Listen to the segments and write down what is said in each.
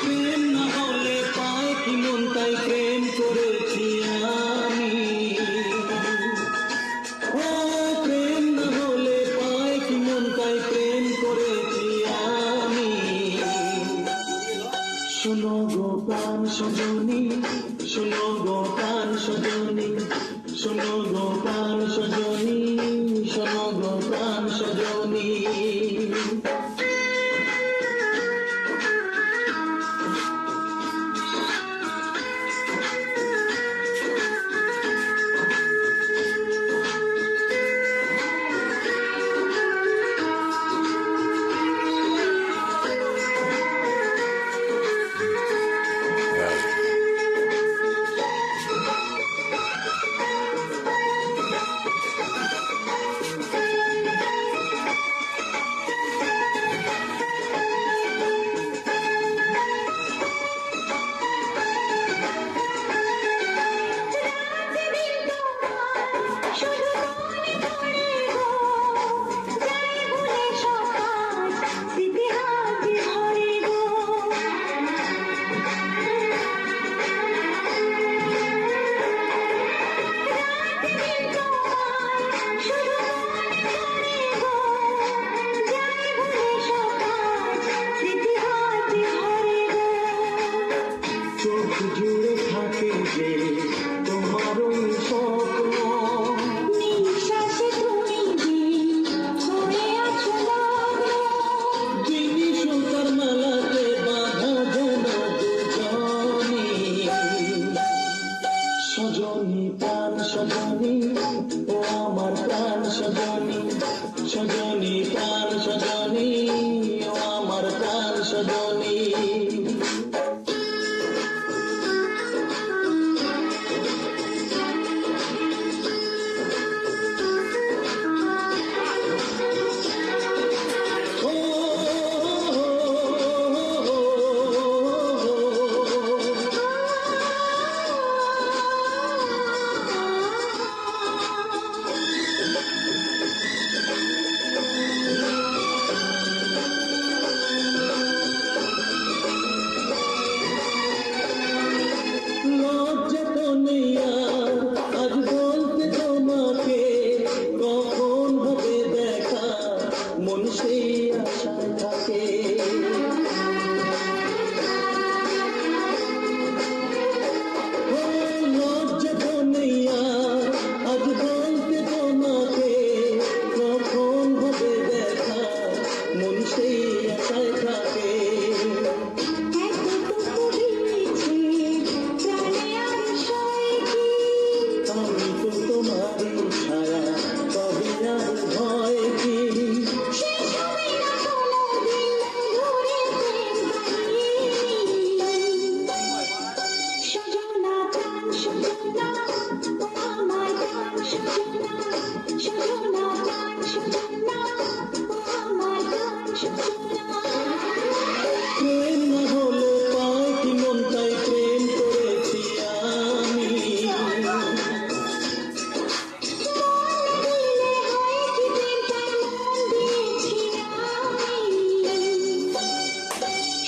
প্রেম না হলে পায় কি মন, তাই প্রেম করেছি আমি। ও প্রেম না হলে পায় কি মন, তাই প্রেম করেছি আমি। শোনো গো প্রাণ সজনী, শোনো গো প্রাণ সজনী, শোনো গো প্রাণ সজনী, শোনো গো প্রাণ সজনী। চোখ জুড়ে থাকে যে তোমার ওই স্বপ্ন, নিঃশ্বাসে তুমি হয়ে আছো লগ্ন। যিনি সুতার মালাতে বাঁধা যেন দুজনী। সজনী প্রাণ সজনী, ও আমার প্রাণ সজনী, সজনী প্রাণ সজনী, ও আমার প্রাণ সজনী। লজ্জা তো নেই আর আজ বলতে তোমাকে, কখন হবে দেখা মন সেই আশায় থাকে। ও লজ্জা তো নেই আর আজ বলতে তোমাকে, কখন হবে দেখা মন সেই আশায় থাকে। আমি তো তোমারই ছায়া, তবে আর ভয় কি? প্রেম না হলে পায় কি মন, তাই প্রেম করেছি আমি।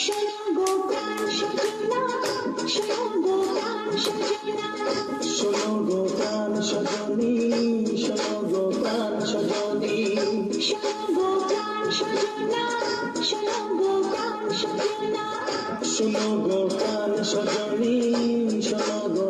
শোনো গো প্রাণ সজনী, শোনো গো প্রাণ সজনী, শোনো শোনো গো প্রাণ সজনী, শোনো গো